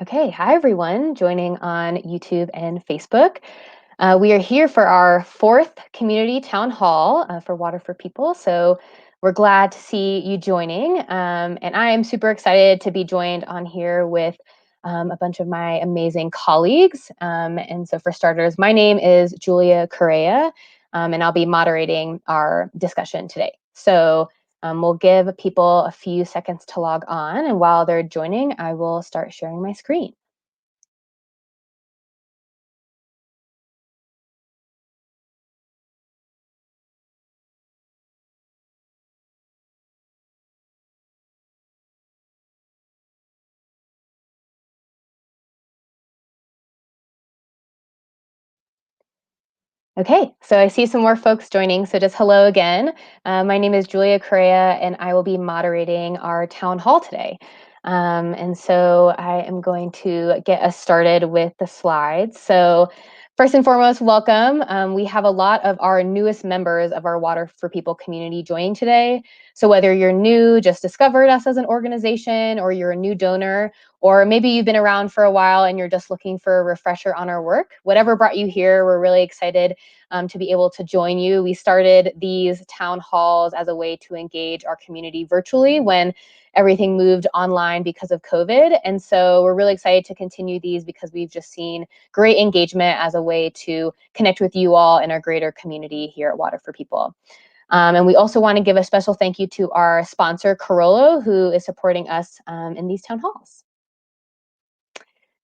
Okay, hi everyone joining on YouTube and Facebook. We are here for our fourth community town hall for Water for People. So we're glad to see you joining. And I am super excited to be joined on here with a bunch of my amazing colleagues. And so, for starters, my name is Julia Correa, and I'll be moderating our discussion today. So we'll give people a few seconds to log on, and while they're joining, I will start sharing my screen. Okay, so I see some more folks joining. So just hello again. My name is Julia Correa, and I will be moderating our town hall today. And so I am going to get us started with the slides. So first and foremost, welcome. We have a lot of our newest members of our Water for People community joining today. So whether you're new, just discovered us as an organization, or you're a new donor, or maybe you've been around for a while and you're just looking for a refresher on our work, whatever brought you here, we're really excited to be able to join you. We started these town halls as a way to engage our community virtually when everything moved online because of COVID. And so we're really excited to continue these because we've just seen great engagement as a way to connect with you all in our greater community here at Water for People. And we also want to give a special thank you to our sponsor, Carollo, who is supporting us in these town halls.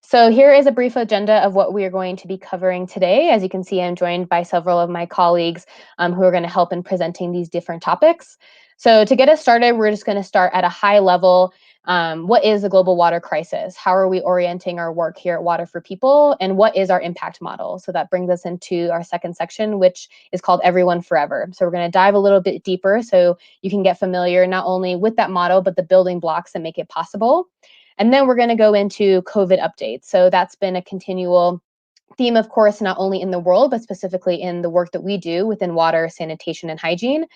So here is a brief agenda of what we are going to be covering today. As you can see, I'm joined by several of my colleagues who are going to help in presenting these different topics. So to get us started, we're just going to start at a high level. What is the global water crisis? How are we orienting our work here at Water for People? And what is our impact model? So that brings us into our second section, which is called Everyone Forever. So we're going to dive a little bit deeper so you can get familiar not only with that model, but the building blocks that make it possible. And then we're going to go into COVID updates. So that's been a continual theme, of course, not only in the world, but specifically in the work that we do within water, sanitation, and hygiene.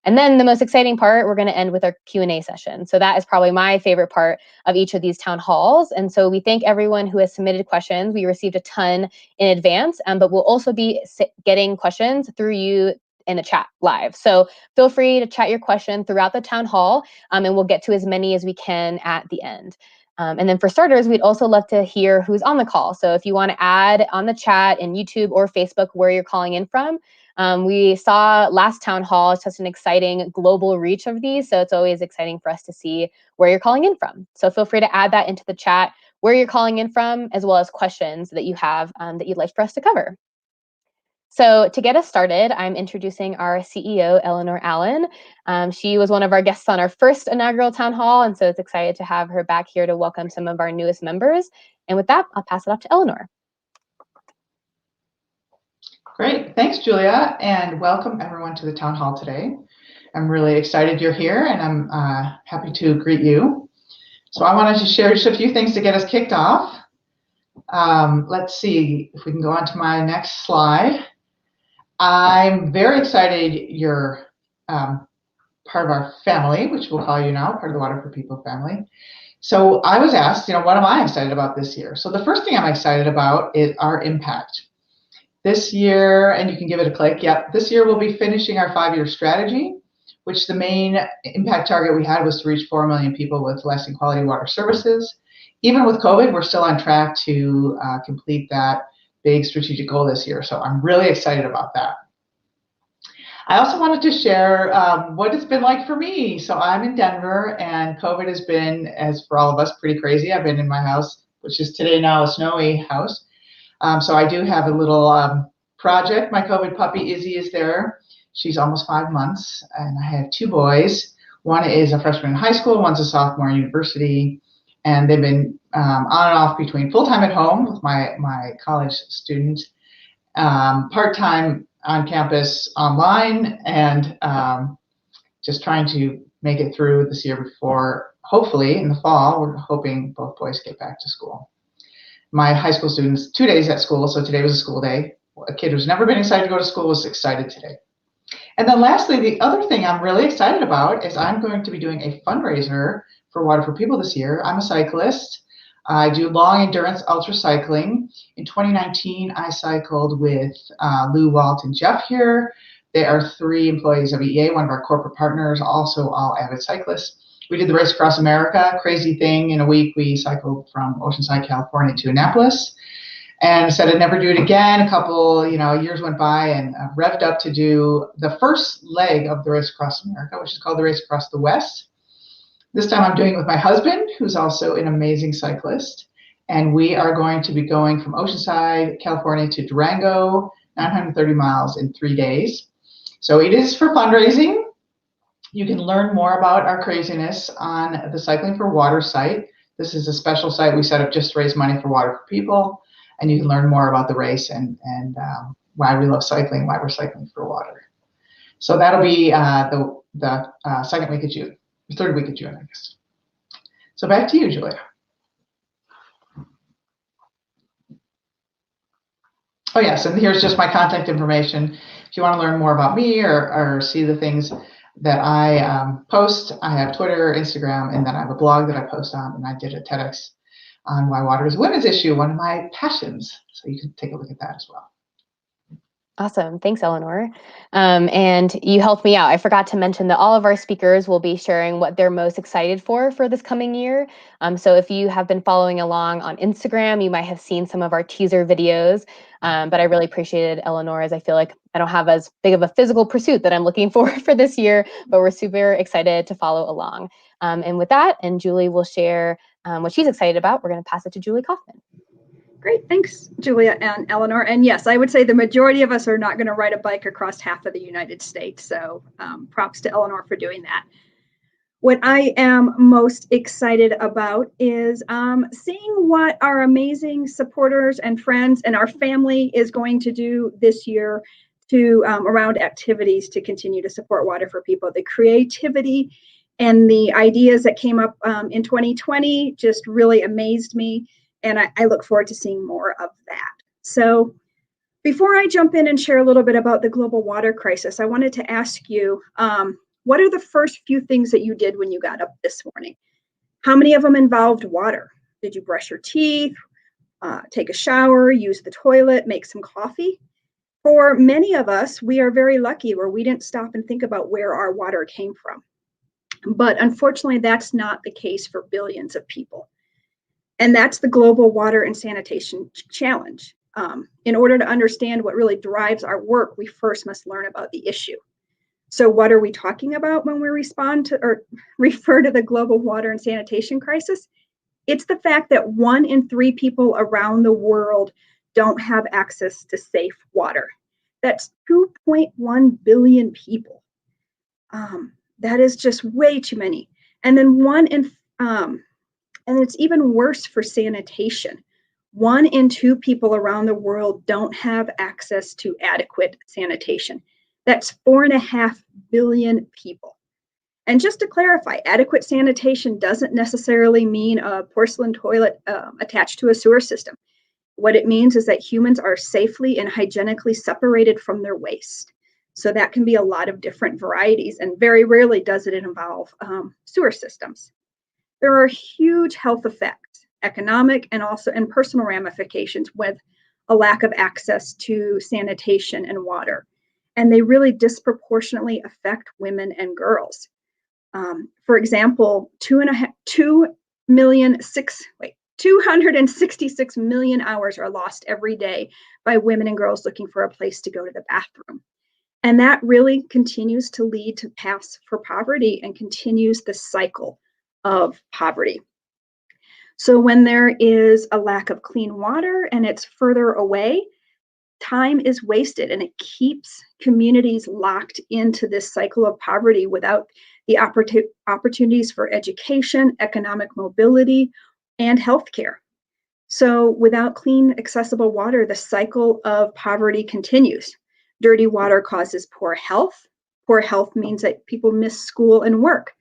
And then the most exciting part, we're going to end with our Q&A session. So that is probably my favorite part of each of these town halls. And so we thank everyone who has submitted questions. We received a ton in advance, but we'll also be getting questions through you in the chat live. So feel free to chat your question throughout the town hall, and we'll get to as many as we can at the end. And then for starters, we'd also love to hear who's on the call. So if you want to add on the chat in YouTube or Facebook where you're calling in from. We saw last town hall such an exciting global reach of these. So it's always exciting for us to see where you're calling in from. So feel free to add that into the chat where you're calling in from, as well as questions that you have that you'd like for us to cover. So to get us started, I'm introducing our CEO, Eleanor Allen. She was one of our guests on our first inaugural town hall, and so it's excited to have her back here to welcome some of our newest members. And with that, I'll pass it off to Eleanor. Great, thanks, Julia, and welcome everyone to the town hall today. I'm really excited you're here, and I'm happy to greet you. So I wanted to share just a few things to get us kicked off. Let's see if we can go on to my next slide. I'm very excited you're part of our family, which we'll call you now, part of the Water for People family. So I was asked, what am I excited about this year? So the first thing I'm excited about is our impact. This year, and you can give it a click, this year we'll be finishing our 5-year strategy, which the main impact target we had was to reach 4 million people with lasting quality water services. Even with COVID, we're still on track to complete that big strategic goal this year. So I'm really excited about that. I also wanted to share what it's been like for me. So I'm in Denver, and COVID has been, as for all of us, pretty crazy. I've been in my house, which is today now a snowy house. So I do have a little project. My COVID puppy, Izzy, is there. She's almost 5 months, and I have 2 boys. One is a freshman in high school, one's a sophomore in university, and they've been on and off between full-time at home with my college students, part-time on campus online, and just trying to make it through this year before, hopefully, in the fall, we're hoping both boys get back to school. My high school students, 2 days at school, so today was a school day. A kid who's never been excited to go to school was excited today. And then lastly, the other thing I'm really excited about is I'm going to be doing a fundraiser for Water for People this year. I'm a cyclist. I do long endurance ultra cycling. In 2019, I cycled with Lou, Walt, and Jeff here. They are 3 employees of EEA, one of our corporate partners, also all avid cyclists. We did the Race Across America, crazy thing. In a week, we cycled from Oceanside, California to Annapolis. And I said I'd never do it again. A couple, years went by, and revved up to do the first leg of the Race Across America, which is called the Race Across the West. This time I'm doing it with my husband, who's also an amazing cyclist. And we are going to be going from Oceanside, California to Durango, 930 miles in 3 days. So it is for fundraising. You can learn more about our craziness on the Cycling for Water site. This is a special site we set up just to raise money for Water for People. And you can learn more about the race and why we love cycling, why we're cycling for water. So that'll be the second week of June, the third week of June, I guess. So back to you, Julia. Oh yes, and here's just my contact information. If you want to learn more about me or see the things that I post, I have Twitter, Instagram, and then I have a blog that I post on, and I did a TEDx on why water is a women's issue, one of my passions. So you can take a look at that as well. Awesome. Thanks, Eleanor. And you helped me out. I forgot to mention that all of our speakers will be sharing what they're most excited for this coming year. So if you have been following along on Instagram, you might have seen some of our teaser videos. But I really appreciated Eleanor, as I feel like I don't have as big of a physical pursuit that I'm looking for this year, but we're super excited to follow along. And with that, and Julie will share what she's excited about, we're going to pass it to Julie Kaufman. Great, thanks, Julia and Eleanor. And yes, I would say the majority of us are not going to ride a bike across half of the United States. So props to Eleanor for doing that. What I am most excited about is seeing what our amazing supporters and friends and our family is going to do this year to around activities to continue to support Water for People. The creativity and the ideas that came up in 2020 just really amazed me. And I look forward to seeing more of that. So before I jump in and share a little bit about the global water crisis, I wanted to ask you, what are the first few things that you did when you got up this morning? How many of them involved water? Did you brush your teeth, take a shower, use the toilet, make some coffee? For many of us, we are very lucky where we didn't stop and think about where our water came from. But unfortunately, that's not the case for billions of people. And that's the global water and sanitation challenge. In order to understand what really drives our work, we first must learn about the issue. So what are we talking about when we respond to or refer to the global water and sanitation crisis? It's the fact that 1 in 3 people around the world don't have access to safe water. That's 2.1 billion people. That is just way too many. And then and it's even worse for sanitation. 1 in 2 people around the world don't have access to adequate sanitation. That's 4.5 billion people. And just to clarify, adequate sanitation doesn't necessarily mean a porcelain toilet attached to a sewer system. What it means is that humans are safely and hygienically separated from their waste. So that can be a lot of different varieties, and very rarely does it involve sewer systems. There are huge health effects, economic and also and personal ramifications with a lack of access to sanitation and water. And they really disproportionately affect women and girls. For example, 266 million hours are lost every day by women and girls looking for a place to go to the bathroom. And that really continues to lead to paths for poverty and continues the cycle of poverty. So when there is a lack of clean water and it's further away, time is wasted and it keeps communities locked into this cycle of poverty without the opportunities for education, economic mobility, and healthcare. So without clean, accessible water, the cycle of poverty continues. Dirty water causes poor health. Poor health means that people miss school and work.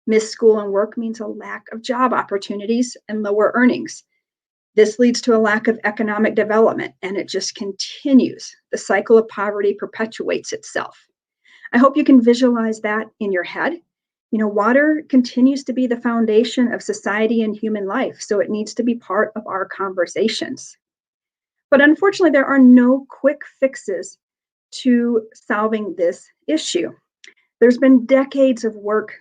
Miss school and work means a lack of job opportunities and lower earnings. This leads to a lack of economic development, and it just continues. The cycle of poverty perpetuates itself. I hope you can visualize that in your head. Water continues to be the foundation of society and human life, so it needs to be part of our conversations. But unfortunately, there are no quick fixes to solving this issue. There's been decades of work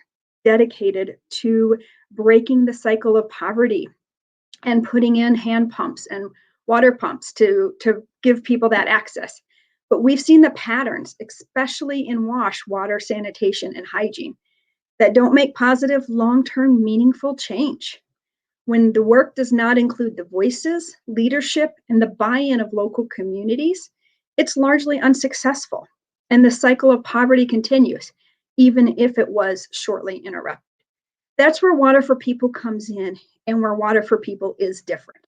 dedicated to breaking the cycle of poverty and putting in hand pumps and water pumps to give people that access. But we've seen the patterns, especially in water, sanitation, and hygiene, that don't make positive, long-term, meaningful change. When the work does not include the voices, leadership, and the buy-in of local communities, it's largely unsuccessful. And the cycle of poverty continues, even if it was shortly interrupted. That's where Water for People comes in, and where Water for People is different.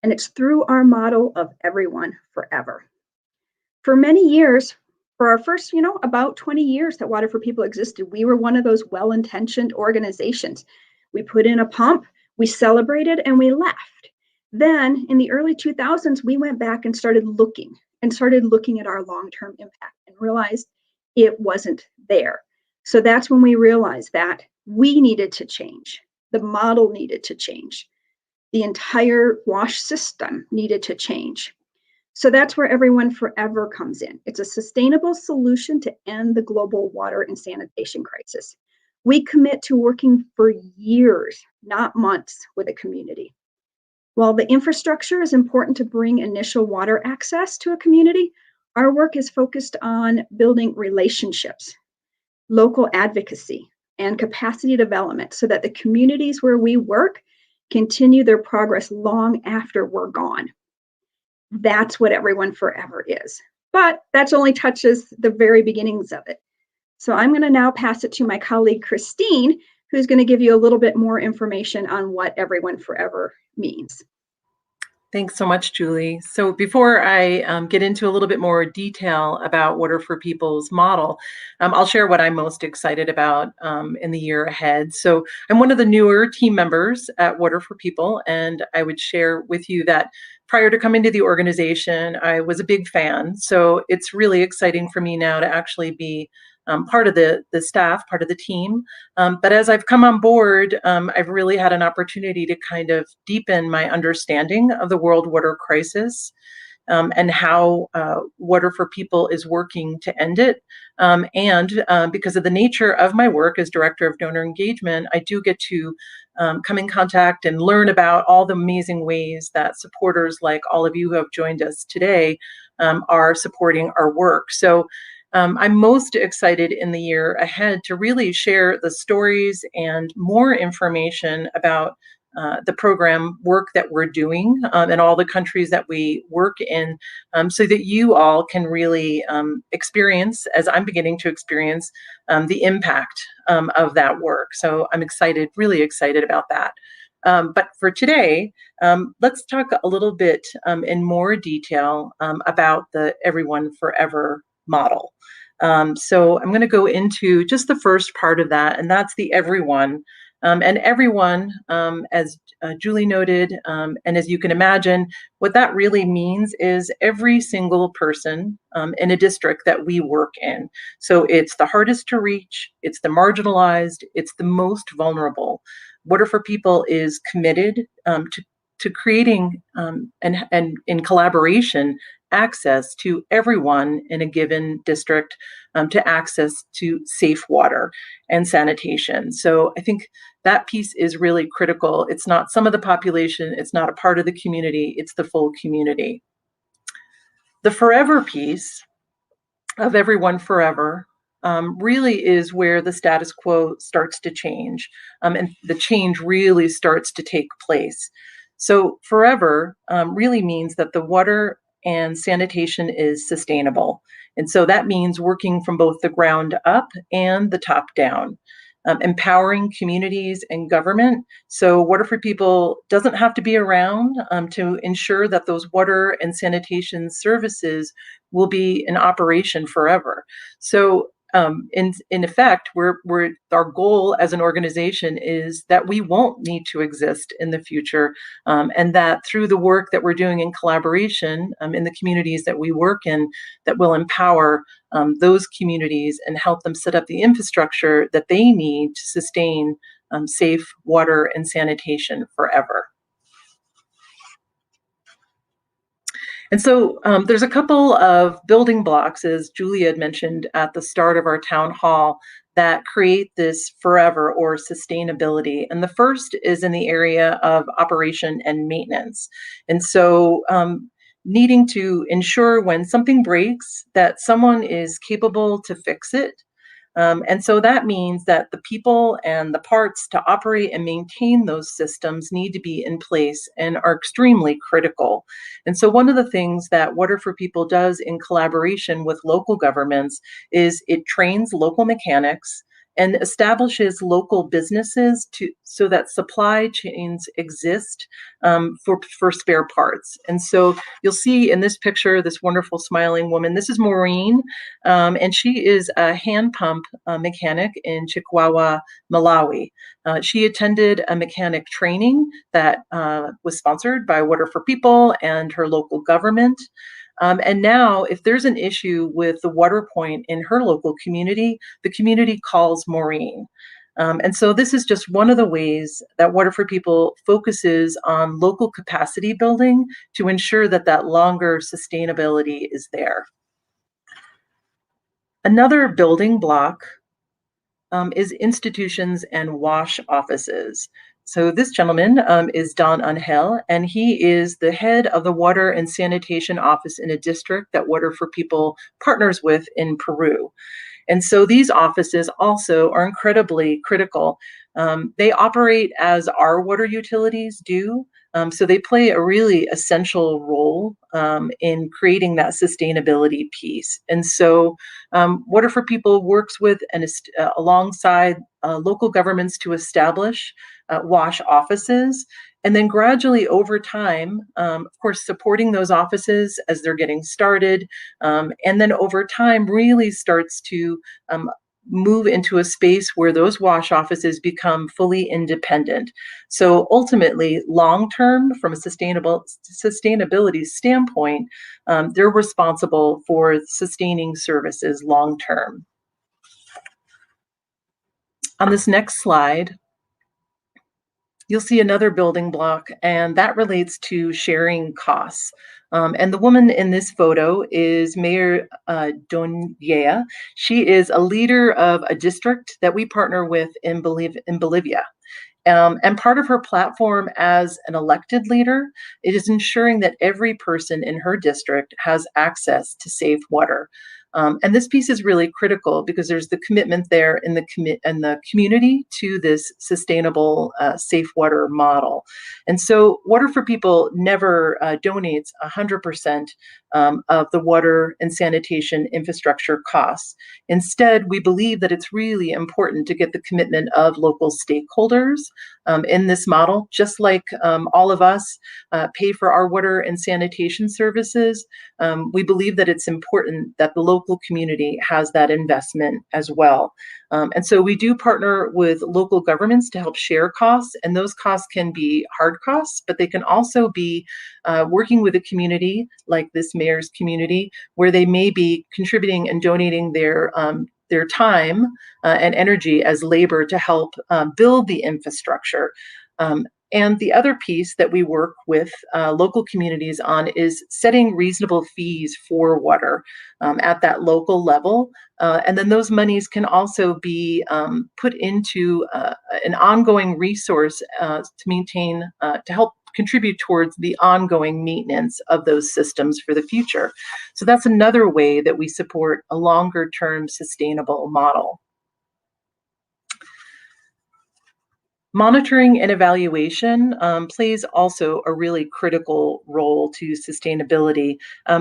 And it's through our model of everyone forever. For many years, for our first, about 20 years that Water for People existed, we were one of those well-intentioned organizations. We put in a pump, we celebrated, and we left. Then in the early 2000s, we went back and started looking at our long-term impact and realized it wasn't there. So that's when we realized that we needed to change. The model needed to change. The entire WASH system needed to change. So that's where Everyone Forever comes in. It's a sustainable solution to end the global water and sanitation crisis. We commit to working for years, not months, with a community. While the infrastructure is important to bring initial water access to a community, our work is focused on building relationships, local advocacy, and capacity development so that the communities where we work continue their progress long after we're gone. That's what Everyone Forever is. But that only touches the very beginnings of it. So I'm going to now pass it to my colleague, Christine, who's going to give you a little bit more information on what Everyone Forever means. Thanks so much, Julie. So before I get into a little bit more detail about Water for People's model, I'll share what I'm most excited about in the year ahead. So I'm one of the newer team members at Water for People, and I would share with you that prior to coming to the organization, I was a big fan. So it's really exciting for me now to actually be part of the staff, part of the team. But as I've come on board, I've really had an opportunity to kind of deepen my understanding of the world water crisis and how Water for People is working to end it. And because of the nature of my work as Director of Donor Engagement, I do get to come in contact and learn about all the amazing ways that supporters like all of you who have joined us today are supporting our work. So I'm most excited in the year ahead to really share the stories and more information about the program work that we're doing in all the countries that we work in, so that you all can really experience, as I'm beginning to experience, the impact of that work. So I'm excited, really excited about that. But for today, let's talk a little bit in more detail about the Everyone Forever model. So I'm going to go into just the first part of that, and that's the everyone. And everyone, as Julie noted, and as you can imagine, what that really means is every single person in a district that we work in. So it's the hardest to reach, it's the marginalized, it's the most vulnerable. Water for People is committed to creating and in collaboration access to everyone in a given district to access to safe water and sanitation. So I think that piece is really critical. It's not some of the population, it's not a part of the community, it's the full community. The forever piece of Everyone Forever really is where the status quo starts to change, and the change really starts to take place. So forever really means that the water and sanitation is sustainable. And so that means working from both the ground up and the top down, empowering communities and government. So Water for People doesn't have to be around to ensure that those water and sanitation services will be in operation forever. So in effect, our goal as an organization is that we won't need to exist in the future, and that through the work that we're doing in collaboration in the communities that we work in, that will empower those communities and help them set up the infrastructure that they need to sustain safe water and sanitation forever. And so there's a couple of building blocks, as Julia had mentioned at the start of our town hall, that create this forever or sustainability. And the first is in the area of operation and maintenance. And so needing to ensure when something breaks that someone is capable to fix it. And so that means that the people and the parts to operate and maintain those systems need to be in place and are extremely critical. And so one of the things that Water for People does in collaboration with local governments is it trains local mechanics and establishes local businesses so that supply chains exist for spare parts. And so you'll see in this picture this wonderful smiling woman. This is Maureen, and she is a hand pump mechanic in Chikwawa, Malawi. She attended a mechanic training that was sponsored by Water for People and her local government. And now, if there's an issue with the water point in her local community, the community calls Maureen. And so this is just one of the ways that Water for People focuses on local capacity building to ensure that that longer sustainability is there. Another building block is institutions and WASH offices. So this gentleman is Don Angel, and he is the head of the Water and Sanitation Office in a district that Water for People partners with in Peru. And so these offices also are incredibly critical. They operate as our water utilities do. So they play a really essential role in creating that sustainability piece. And so Water for People works with and alongside local governments to establish WASH offices. And then gradually over time, of course, supporting those offices as they're getting started. And then over time really starts to move into a space where those WASH offices become fully independent. So ultimately, long-term, from a sustainability standpoint, they're responsible for sustaining services long-term. On this next slide, you'll see another building block, and that relates to sharing costs. And the woman in this photo is Mayor Doña. She is a leader of a district that we partner with in Bolivia. And part of her platform as an elected leader, it is ensuring that every person in her district has access to safe water. And this piece is really critical because there's the commitment there in the community to this sustainable, safe water model. And so Water for People never donates 100% of the water and sanitation infrastructure costs. Instead, we believe that it's really important to get the commitment of local stakeholders in this model, just like all of us pay for our water and sanitation services. We believe that it's important that the local community has that investment as well. And so we do partner with local governments to help share costs, and those costs can be hard costs, but they can also be working with a community like this mayor's community, where they may be contributing and donating their time and energy as labor to help build the infrastructure. And the other piece that we work with local communities on is setting reasonable fees for water at that local level. And then those monies can also be put into an ongoing resource to maintain, to help contribute towards the ongoing maintenance of those systems for the future. So that's another way that we support a longer term sustainable model. Monitoring and evaluation plays also a really critical role to sustainability.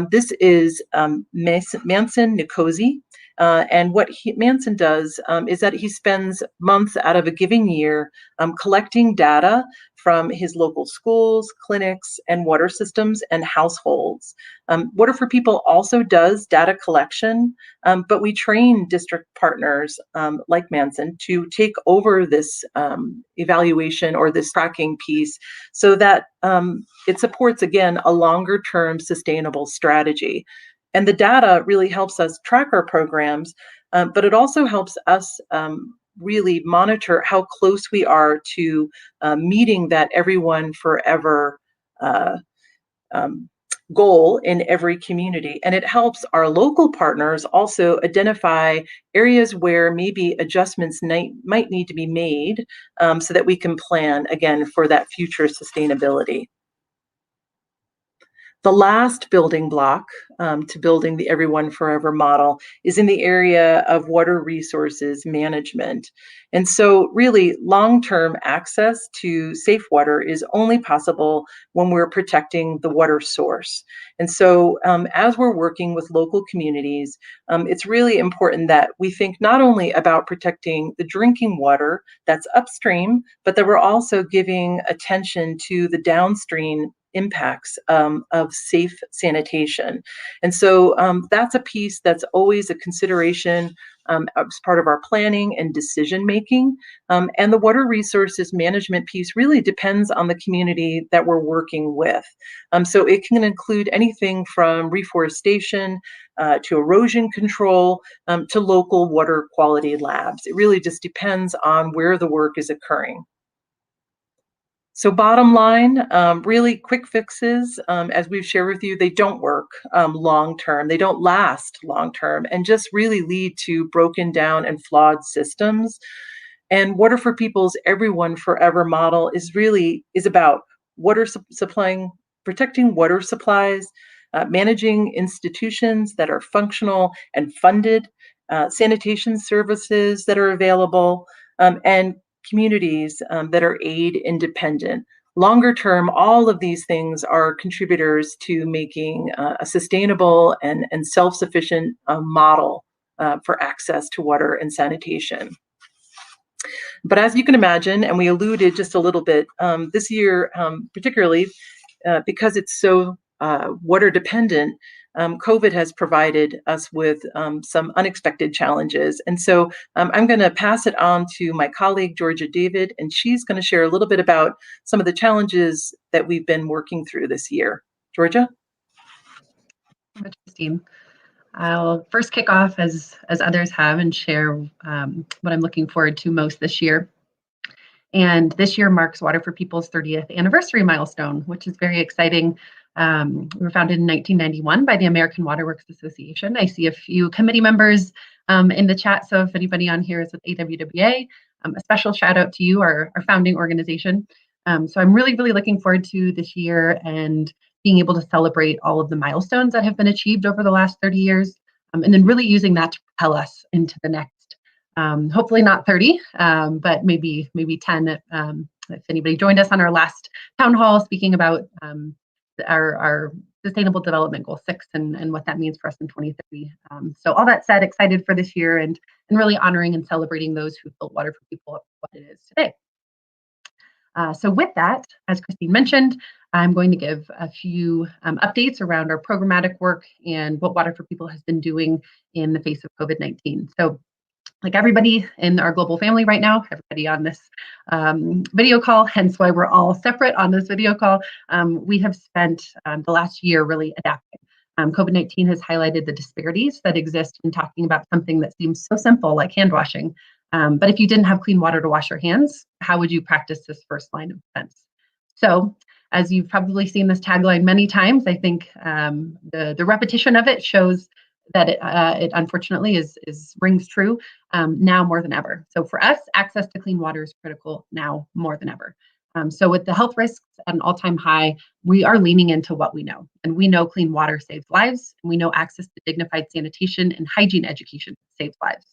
This is Manson Nkosi. And what Manson does is that he spends months out of a given year collecting data from his local schools, clinics, and water systems and households. Water for People also does data collection, but we train district partners like Manson to take over this evaluation or this tracking piece so that it supports, again, a longer term sustainable strategy. And the data really helps us track our programs, but it also helps us really monitor how close we are to meeting that everyone forever um, goal in every community. And it helps our local partners also identify areas where maybe adjustments might need to be made so that we can plan, again, for that future sustainability. The last building block to building the Everyone Forever model is in the area of water resources management. And so really long-term access to safe water is only possible when we're protecting the water source. And so as we're working with local communities, it's really important that we think not only about protecting the drinking water that's upstream, but that we're also giving attention to the downstream impacts of safe sanitation. And so that's a piece that's always a consideration as part of our planning and decision making. And the water resources management piece really depends on the community that we're working with. So it can include anything from reforestation to erosion control to local water quality labs. It really just depends on where the work is occurring. So bottom line, really quick fixes, as we've shared with you, they don't work long term. They don't last long term and just really lead to broken down and flawed systems. And Water for People's Everyone Forever model is about water supplying, protecting water supplies, managing institutions that are functional and funded, sanitation services that are available, and communities that are aid independent. Longer term, all of these things are contributors to making a sustainable and self-sufficient model for access to water and sanitation. But as you can imagine, and we alluded just a little bit, this year, particularly because it's so water dependent, COVID has provided us with some unexpected challenges. And so I'm going to pass it on to my colleague, Georgia David, and she's going to share a little bit about some of the challenges that we've been working through this year. Georgia? Christine. I'll first kick off as others have and share what I'm looking forward to most this year. And this year marks Water for People's 30th anniversary milestone, which is very exciting. We were founded in 1991 by the American Water Works Association. I see a few committee members in the chat, so if anybody on here is with AWWA, a special shout out to you, our founding organization. So I'm really looking forward to this year and being able to celebrate all of the milestones that have been achieved over the last 30 years, and then really using that to propel us into the next, hopefully not 30, but maybe 10. If anybody joined us on our last town hall speaking about our Sustainable Development Goal 6 and what that means for us in 2030. So all that said, excited for this year and really honoring and celebrating those who built Water for People up what it is today. So with that, as Christine mentioned, I'm going to give a few updates around our programmatic work and what Water for People has been doing in the face of COVID-19. So like everybody in our global family right now, everybody on this video call, hence why we're all separate on this video call, we have spent the last year really adapting. COVID-19 has highlighted the disparities that exist in talking about something that seems so simple like hand washing. But if you didn't have clean water to wash your hands, how would you practice this first line of defense? So as you've probably seen this tagline many times, I think the repetition of it shows that it unfortunately rings true now more than ever. So for us, access to clean water is critical now more than ever. So with the health risks at an all-time high, we are leaning into what we know. And we know clean water saves lives. And we know access to dignified sanitation and hygiene education saves lives.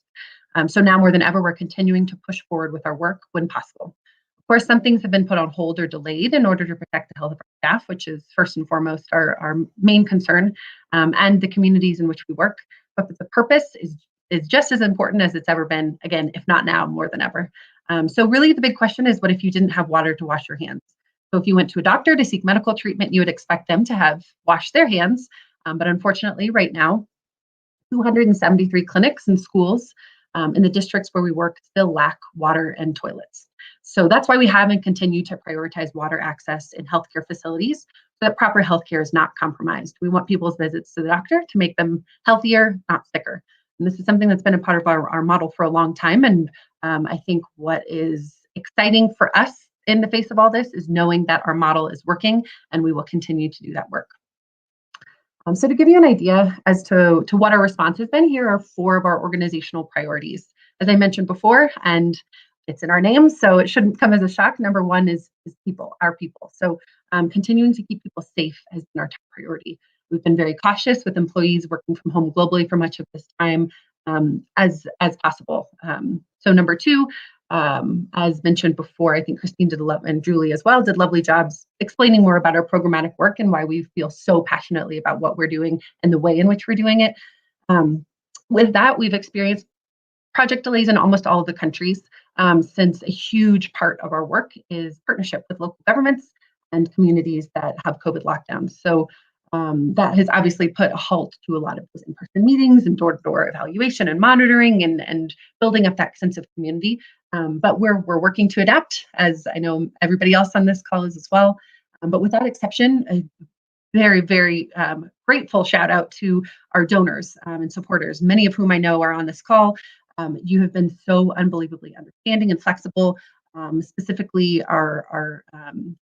So now more than ever, we're continuing to push forward with our work when possible. Of course, some things have been put on hold or delayed in order to protect the health of our staff, which is first and foremost our main concern, and the communities in which we work. But the purpose is is just as important as it's ever been, again, if not now, more than ever. So really the big question is, what if you didn't have water to wash your hands? So if you went to a doctor to seek medical treatment, you would expect them to have washed their hands. But unfortunately, right now, 273 clinics and schools in the districts where we work still lack water and toilets. So that's why we have and continue to prioritize water access in healthcare facilities so that proper healthcare is not compromised. We want people's visits to the doctor to make them healthier, not sicker. And this is something that's been a part of our model for a long time. And I think what is exciting for us in the face of all this is knowing that our model is working and we will continue to do that work. So to give you an idea as to what our response has been, here are 4 of our organizational priorities. As I mentioned before, and it's in our name, so it shouldn't come as a shock. Number 1 is people, our people. So continuing to keep people safe has been our top priority. We've been very cautious with employees working from home globally for much of this time as possible. So number 2, as mentioned before, I think Christine and Julie as well did lovely jobs explaining more about our programmatic work and why we feel so passionately about what we're doing and the way in which we're doing it. With that, we've experienced project delays in almost all of the countries, since a huge part of our work is partnership with local governments and communities that have COVID lockdowns. So that has obviously put a halt to a lot of those in-person meetings and door-to-door evaluation and monitoring and building up that sense of community. But we're working to adapt, as I know everybody else on this call is as well. But without exception, a very, very grateful shout out to our donors and supporters, many of whom I know are on this call. You have been so unbelievably understanding and flexible. Specifically our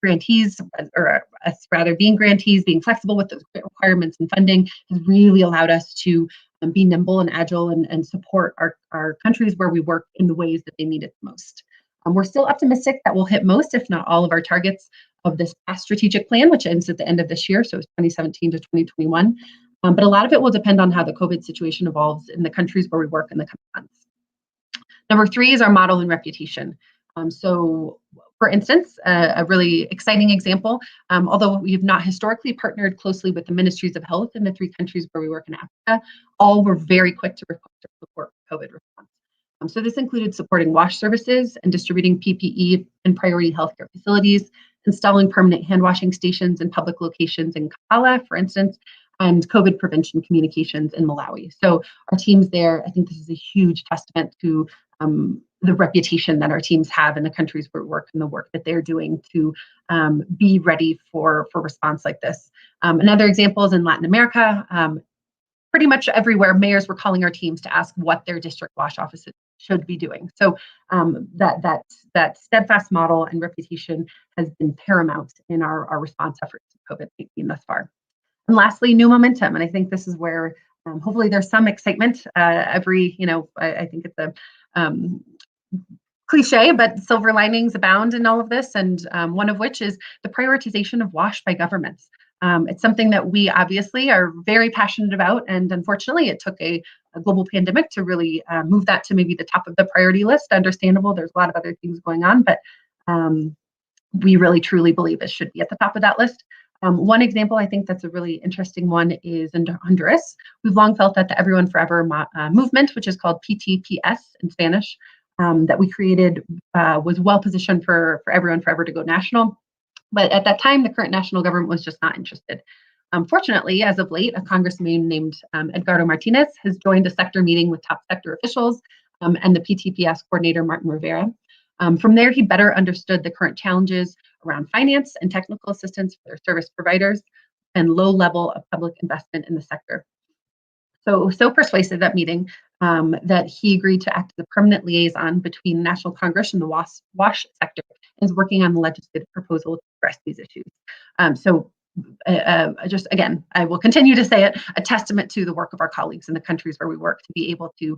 grantees, or us rather being grantees, being flexible with those requirements and funding has really allowed us to be nimble and agile and support our countries where we work in the ways that they need it most. We're still optimistic that we'll hit most, if not all, of our targets of this past strategic plan, which ends at the end of this year, so it's 2017 to 2021. But a lot of it will depend on how the COVID situation evolves in the countries where we work in the coming months. Number 3 is our model and reputation. So, for instance, a really exciting example, although we have not historically partnered closely with the ministries of health in the 3 countries where we work in Africa, all were very quick to support COVID response. So this included supporting wash services and distributing PPE in priority healthcare facilities, installing permanent hand washing stations in public locations in Kampala, for instance, and COVID prevention communications in Malawi. So our teams there, I think this is a huge testament to the reputation that our teams have in the countries where we work and the work that they're doing to be ready for response like this. Another example is in Latin America. Pretty much everywhere, mayors were calling our teams to ask what their district wash offices should be doing. So that steadfast model and reputation has been paramount in our response efforts to COVID-19 thus far. And lastly, new momentum. And I think this is where hopefully there's some excitement. I think it's a cliche, but silver linings abound in all of this. And one of which is the prioritization of WASH by governments. It's something that we obviously are very passionate about. And unfortunately, it took a global pandemic to really move that to maybe the top of the priority list. Understandable, there's a lot of other things going on, but we really truly believe it should be at the top of that list. One example I think that's a really interesting one is in Honduras. We've long felt that the Everyone Forever movement, which is called PTPS in Spanish, that we created was well positioned for Everyone Forever to go national. But at that time, the current national government was just not interested. Fortunately, as of late, a congressman named Edgardo Martinez has joined a sector meeting with top sector officials and the PTPS coordinator, Martin Rivera. From there, he better understood the current challenges around finance and technical assistance for their service providers and low level of public investment in the sector. So persuasive that meeting that he agreed to act as a permanent liaison between the National Congress and the WASH sector and is working on the legislative proposal to address these issues. Just again, I will continue to say it, a testament to the work of our colleagues in the countries where we work to be able to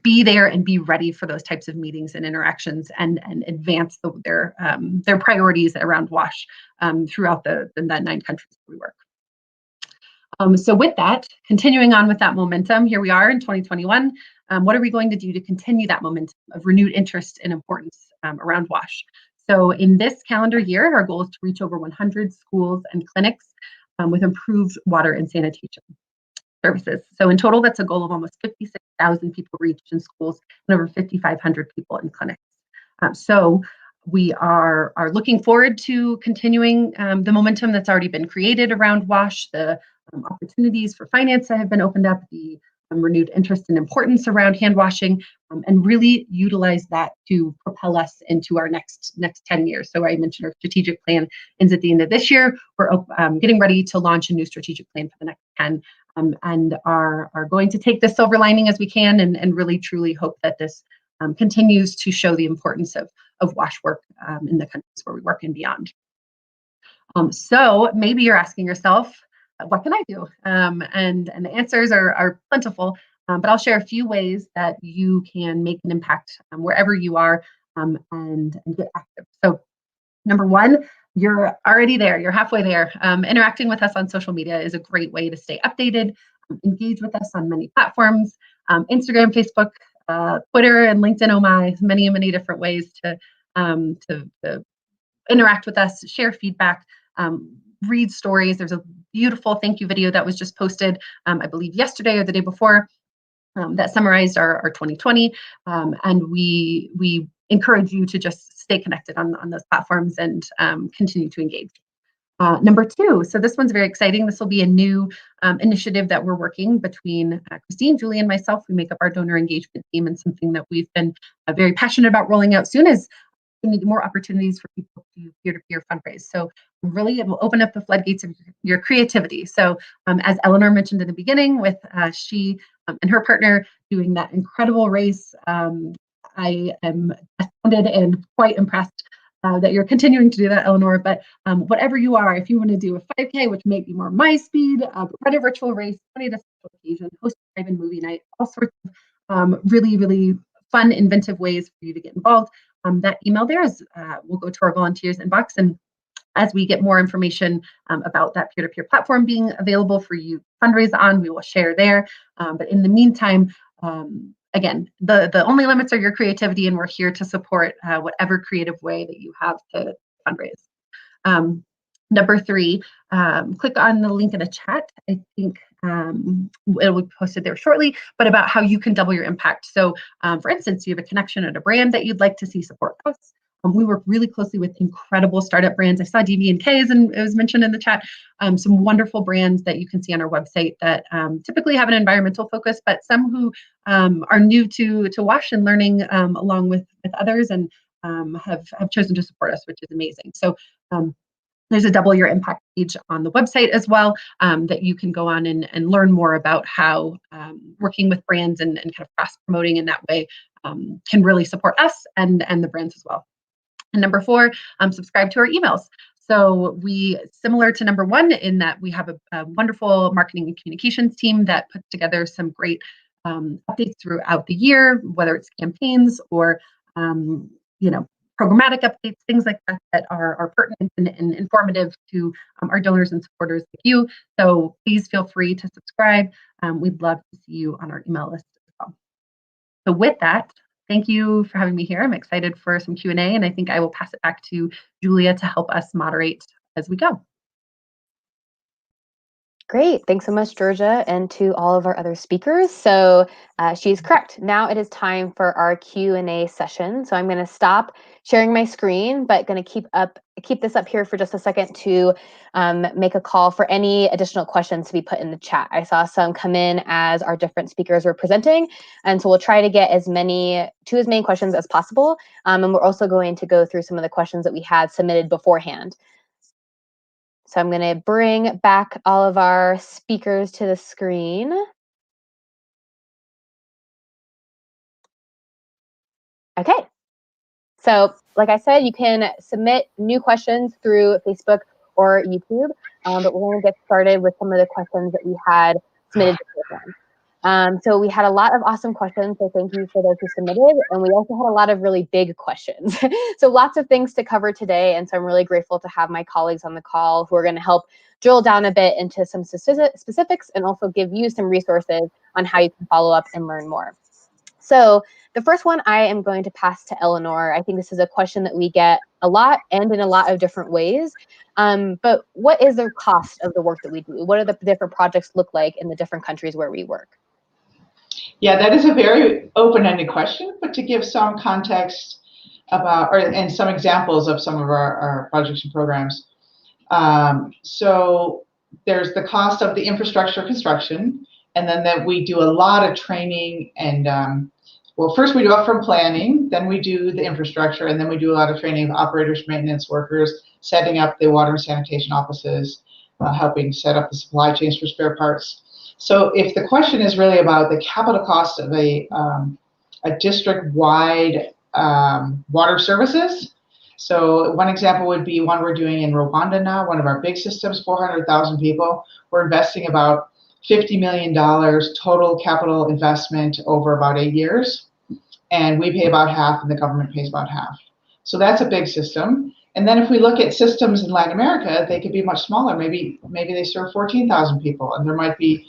be there and be ready for those types of meetings and interactions and advance their priorities around WASH throughout the 9 countries where we work. So with that, continuing on with that momentum, here we are in 2021. What are we going to do to continue that momentum of renewed interest and importance around WASH? So in this calendar year, our goal is to reach over 100 schools and clinics with improved water and sanitation. services. So in total, that's a goal of almost 56,000 people reached in schools and over 5,500 people in clinics. So we are looking forward to continuing the momentum that's already been created around WASH, the opportunities for finance that have been opened up, the renewed interest and importance around hand washing, and really utilize that to propel us into our next 10 years. So I mentioned our strategic plan ends at the end of this year. We're getting ready to launch a new strategic plan for the next 10, and are going to take the silver lining as we can, and really truly hope that this continues to show the importance of WASH work in the countries where we work and beyond. So maybe you're asking yourself, what can I do? And the answers are plentiful, but I'll share a few ways that you can make an impact wherever you are, and get active. So number one, you're already there. You're halfway there. Interacting with us on social media is a great way to stay updated, engage with us on many platforms, Instagram, Facebook, Twitter, and LinkedIn. Oh my, many different ways to interact with us, share feedback, read stories. There's a beautiful thank you video that was just posted, I believe yesterday or the day before, that summarized our 2020. And we encourage you to just stay connected on those platforms and continue to engage. Number two, so this one's very exciting. This will be a new initiative that we're working between Christine, Julie, and myself. We make up our donor engagement team, and something that we've been very passionate about rolling out soon is we need more opportunities for people to peer-to-peer fundraise. So really, it will open up the floodgates of your creativity. So as Eleanor mentioned in the beginning, with she and her partner doing that incredible race, I am astounded and quite impressed that you're continuing to do that, Eleanor. But whatever you are, if you want to do a 5K, which may be more my speed, run a virtual race, donate a special occasion, host a drive-in movie night, all sorts of really fun, inventive ways for you to get involved. That email there is will go to our volunteers inbox, and as we get more information about that peer-to-peer platform being available for you to fundraise on, we will share there. But in the meantime, again, the only limits are your creativity, and we're here to support whatever creative way that you have to fundraise. Number three, click on the link in the chat. I think it will be posted there shortly, but about how you can double your impact. So for instance, you have a connection at a brand that you'd like to see support us. We work really closely with incredible startup brands. I saw DB&K's, and it was mentioned in the chat, some wonderful brands that you can see on our website that typically have an environmental focus, but some who are new to WASH and learning along with others, and have chosen to support us, which is amazing. So there's a double your impact page on the website as well, that you can go on and learn more about how working with brands and kind of cross-promoting in that way can really support us and the brands as well. And number four, subscribe to our emails. So similar to number one, in that we have a wonderful marketing and communications team that puts together some great updates throughout the year, whether it's campaigns or programmatic updates, things like that are pertinent and informative to our donors and supporters like you. So please feel free to subscribe. We'd love to see you on our email list as well. So with that, thank you for having me here. I'm excited for some Q&A, and I think I will pass it back to Julia to help us moderate as we go. Great. Thanks so much, Georgia, and to all of our other speakers. So she's correct. Now it is time for our Q&A session. So I'm going to stop sharing my screen, but going to keep this up here for just a second to make a call for any additional questions to be put in the chat. I saw some come in as our different speakers were presenting, and so we'll try to get as many questions as possible. And we're also going to go through some of the questions that we had submitted beforehand. So I'm going to bring back all of our speakers to the screen. Okay. So like I said, you can submit new questions through Facebook or YouTube, but we're going to get started with some of the questions that we had submitted beforehand. So we had a lot of awesome questions, so thank you for those who submitted. And we also had a lot of really big questions. So lots of things to cover today. And so I'm really grateful to have my colleagues on the call who are going to help drill down a bit into some specifics and also give you some resources on how you can follow up and learn more. So the first one I am going to pass to Eleanor. I think this is a question that we get a lot and in a lot of different ways. But what is the cost of the work that we do? What do the different projects look like in the different countries where we work? Yeah, that is a very open-ended question, but to give some context about, and some examples of some of our projects and programs. So there's the cost of the infrastructure construction, and then that we do a lot of training and, well, first we do upfront planning, then we do the infrastructure, and then we do a lot of training of operators, maintenance workers, setting up the water and sanitation offices, helping set up the supply chains for spare parts. So if the question is really about the capital cost of a district-wide water services, so one example would be one we're doing in Rwanda now, one of our big systems, 400,000 people. We're investing about $50 million total capital investment over about 8 years. And we pay about half and the government pays about half. So that's a big system. And then if we look at systems in Latin America, they could be much smaller. Maybe they serve 14,000 people, and there might be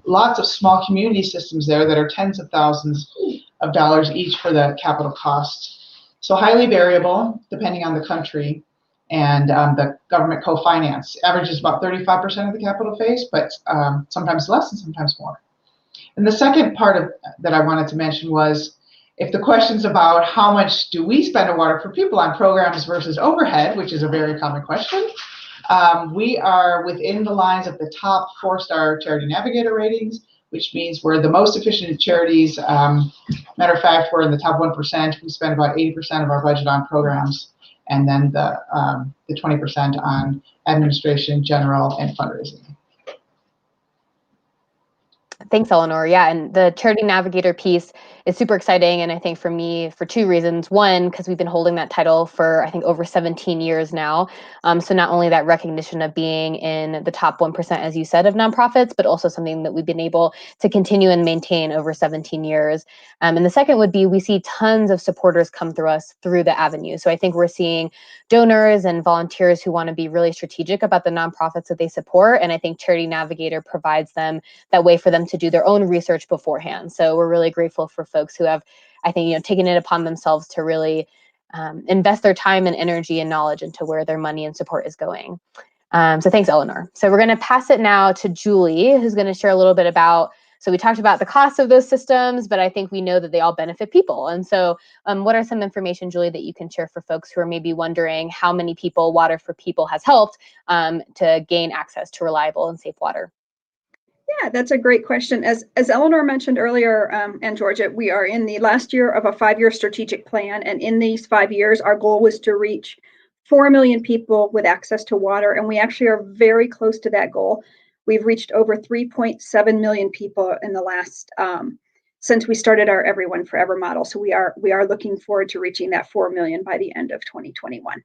lots of small community systems there that are tens of thousands of dollars each for the capital cost. So highly variable depending on the country, and the government co-finance averages about 35% of the capital phase, but sometimes less and sometimes more. And the second part of that I wanted to mention was, if the question's about how much do we spend on water for people on programs versus overhead, which is a very common question, we are within the lines of the top 4-star Charity Navigator ratings, which means we're the most efficient charities. Matter of fact, we're in the top 1%. We spend about 80% of our budget on programs, and then the 20% on administration, general, and fundraising. Thanks, Eleanor. Yeah, and the Charity Navigator piece is super exciting, and I think for me, for 2 reasons. One, because we've been holding that title for, I think, over 17 years now. So not only that recognition of being in the top 1%, as you said, of nonprofits, but also something that we've been able to continue and maintain over 17 years. And the second would be, we see tons of supporters come through us through the avenue. So I think we're seeing donors and volunteers who want to be really strategic about the nonprofits that they support. And I think Charity Navigator provides them that way for them to do their own research beforehand. So we're really grateful for folks who have, I think, taken it upon themselves to really invest their time and energy and knowledge into where their money and support is going. So thanks, Eleanor. So we're going to pass it now to Julie, who's going to share a little bit about, so we talked about the cost of those systems, but I think we know that they all benefit people. And so what are some information, Julie, that you can share for folks who are maybe wondering how many people Water for People has helped to gain access to reliable and safe water? Yeah, that's a great question. As Eleanor mentioned earlier, and Georgia, we are in the last year of a 5-year strategic plan. And in these 5 years, our goal was to reach 4 million people with access to water. And we actually are very close to that goal. We've reached over 3.7 million people in the last, since we started our Everyone Forever model. So we are looking forward to reaching that 4 million by the end of 2021.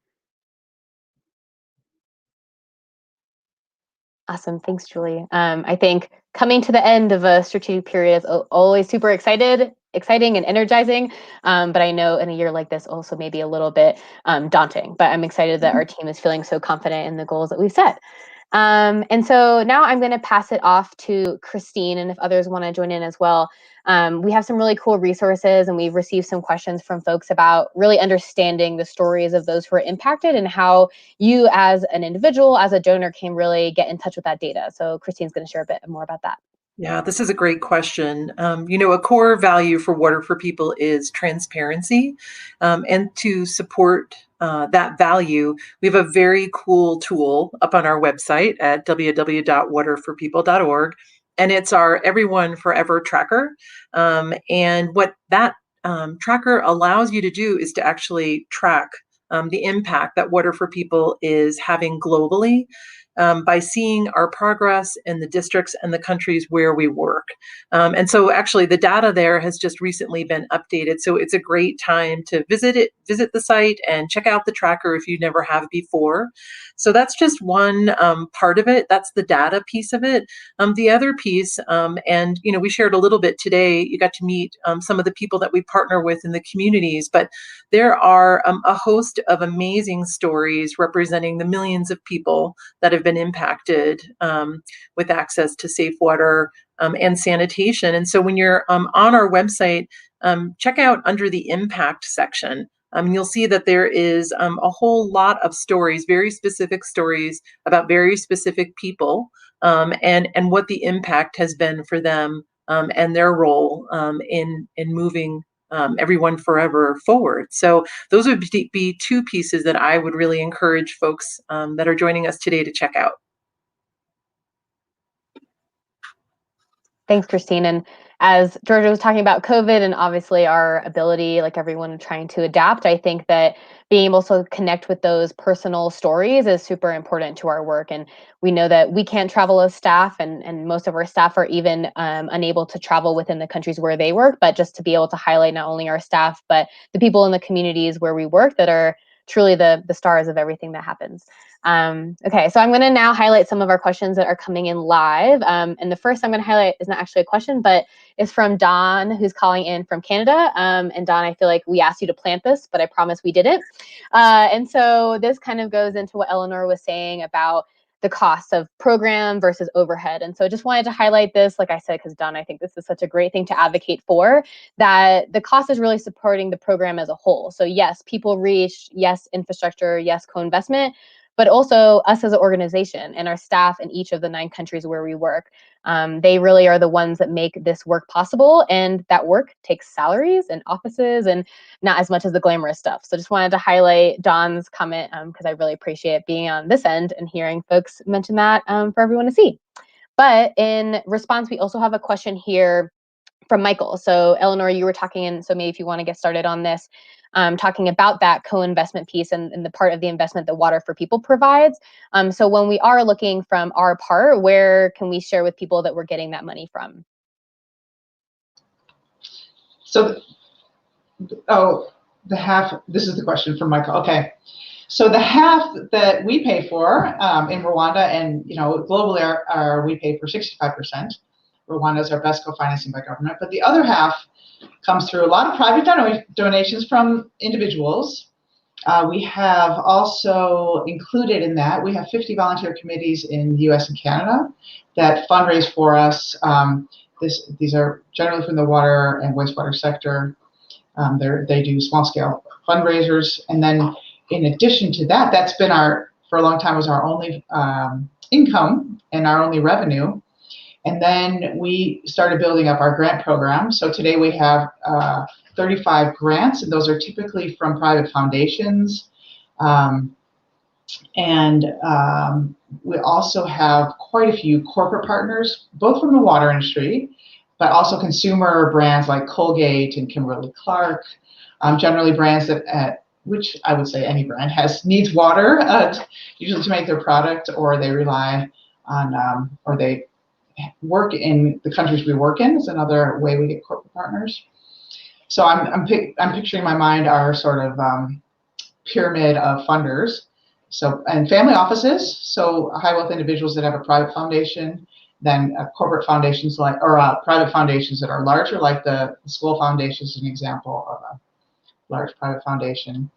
Awesome. Thanks, Julie. I think coming to the end of a strategic period is always super exciting and energizing. But I know in a year like this also maybe a little bit daunting. But I'm excited that our team is feeling so confident in the goals that we've set. And so now I'm going to pass it off to Christine, and if others want to join in as well. We have some really cool resources, and we've received some questions from folks about really understanding the stories of those who are impacted and how you as an individual, as a donor, can really get in touch with that data. So Christine's going to share a bit more about that. Yeah, this is a great question. A core value for Water for People is transparency. And to support that value, we have a very cool tool up on our website at www.waterforpeople.org. And it's our Everyone Forever tracker. And what that tracker allows you to do is to actually track the impact that Water for People is having globally. By seeing our progress in the districts and the countries where we work. And so actually the data there has just recently been updated. So it's a great time to visit the site and check out the tracker if you never have before. So that's just one part of it. That's the data piece of it. The other piece, and we shared a little bit today, you got to meet some of the people that we partner with in the communities, but there are a host of amazing stories representing the millions of people that have been impacted with access to safe water and sanitation. And so when you're on our website, check out under the impact section. You'll see that there is a whole lot of stories, very specific stories about very specific people, and what the impact has been for them, and their role in moving everyone forever forward. So those would be two pieces that I would really encourage folks that are joining us today to check out. Thanks, Christine. And as Georgia was talking about COVID and obviously our ability, like everyone trying to adapt, I think that being able to connect with those personal stories is super important to our work. And we know that we can't travel as staff, and most of our staff are even unable to travel within the countries where they work, but just to be able to highlight not only our staff, but the people in the communities where we work that are truly the stars of everything that happens. Okay, so I'm going to now highlight some of our questions that are coming in live. And the first I'm going to highlight is not actually a question, but it's from Don, who's calling in from Canada. And Don, I feel like we asked you to plant this, but I promise we didn't. And so this kind of goes into what Eleanor was saying about the cost of program versus overhead. And so I just wanted to highlight this, like I said, because Don, I think this is such a great thing to advocate for, that the cost is really supporting the program as a whole. So yes, people reach, yes, infrastructure, yes, co-investment, but also us as an organization and our staff in each of the 9 countries where we work. They really are the ones that make this work possible, and that work takes salaries and offices and not as much as the glamorous stuff. So just wanted to highlight Don's comment because I really appreciate being on this end and hearing folks mention that for everyone to see. But in response, we also have a question here from Michael. So Eleanor, you were talking, and so maybe if you want to get started on this, talking about that co-investment piece and the part of the investment that Water for People provides. So when we are looking from our part, where can we share with people that we're getting that money from? So, the half, this is the question from Michael. Okay. So the half that we pay for in Rwanda, and globally we pay for 65%. Rwanda is our best co-financing by government, but the other half comes through a lot of private donations from individuals. We have also included in that, we have 50 volunteer committees in the US and Canada that fundraise for us. These are generally from the water and wastewater sector. They do small scale fundraisers. And then in addition to that, that's been for a long time was our only income and our only revenue. And then we started building up our grant program. So today we have 35 grants, and those are typically from private foundations. We also have quite a few corporate partners, both from the water industry, but also consumer brands like Colgate and Kimberly-Clark, generally brands that, which I would say any brand needs water, usually to make their product, or they rely on, or they work in the countries we work in is another way we get corporate partners. So I'm picturing in my mind our sort of pyramid of funders. So, and family offices, so high wealth individuals that have a private foundation, then corporate foundations private foundations that are larger, like the school foundation is an example of a large private foundation.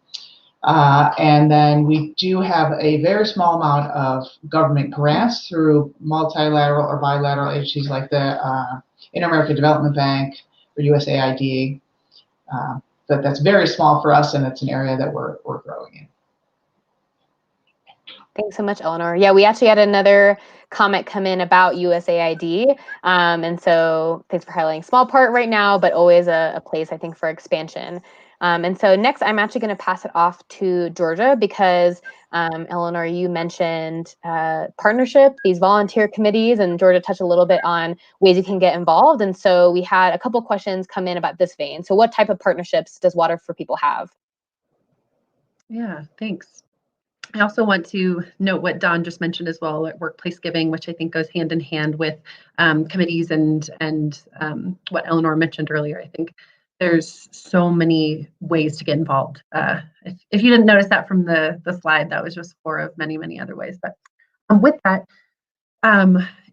And then we do have a very small amount of government grants through multilateral or bilateral agencies like the Inter-American Development Bank or USAID. But that's very small for us, and it's an area that we're growing in. Thanks so much, Eleanor. Yeah, we actually had another comment come in about USAID. And so thanks for highlighting small part right now, but always a place, I think, for expansion. And so next, I'm actually going to pass it off to Georgia because, Eleanor, you mentioned partnership, these volunteer committees, and Georgia touched a little bit on ways you can get involved. And so we had a couple questions come in about this vein. So what type of partnerships does Water for People have? Yeah, thanks. I also want to note what Don just mentioned as well at workplace giving, which I think goes hand in hand with committees and what Eleanor mentioned earlier. I think there's so many ways to get involved. If you didn't notice that from the slide, that was just four of many, many other ways. But with that,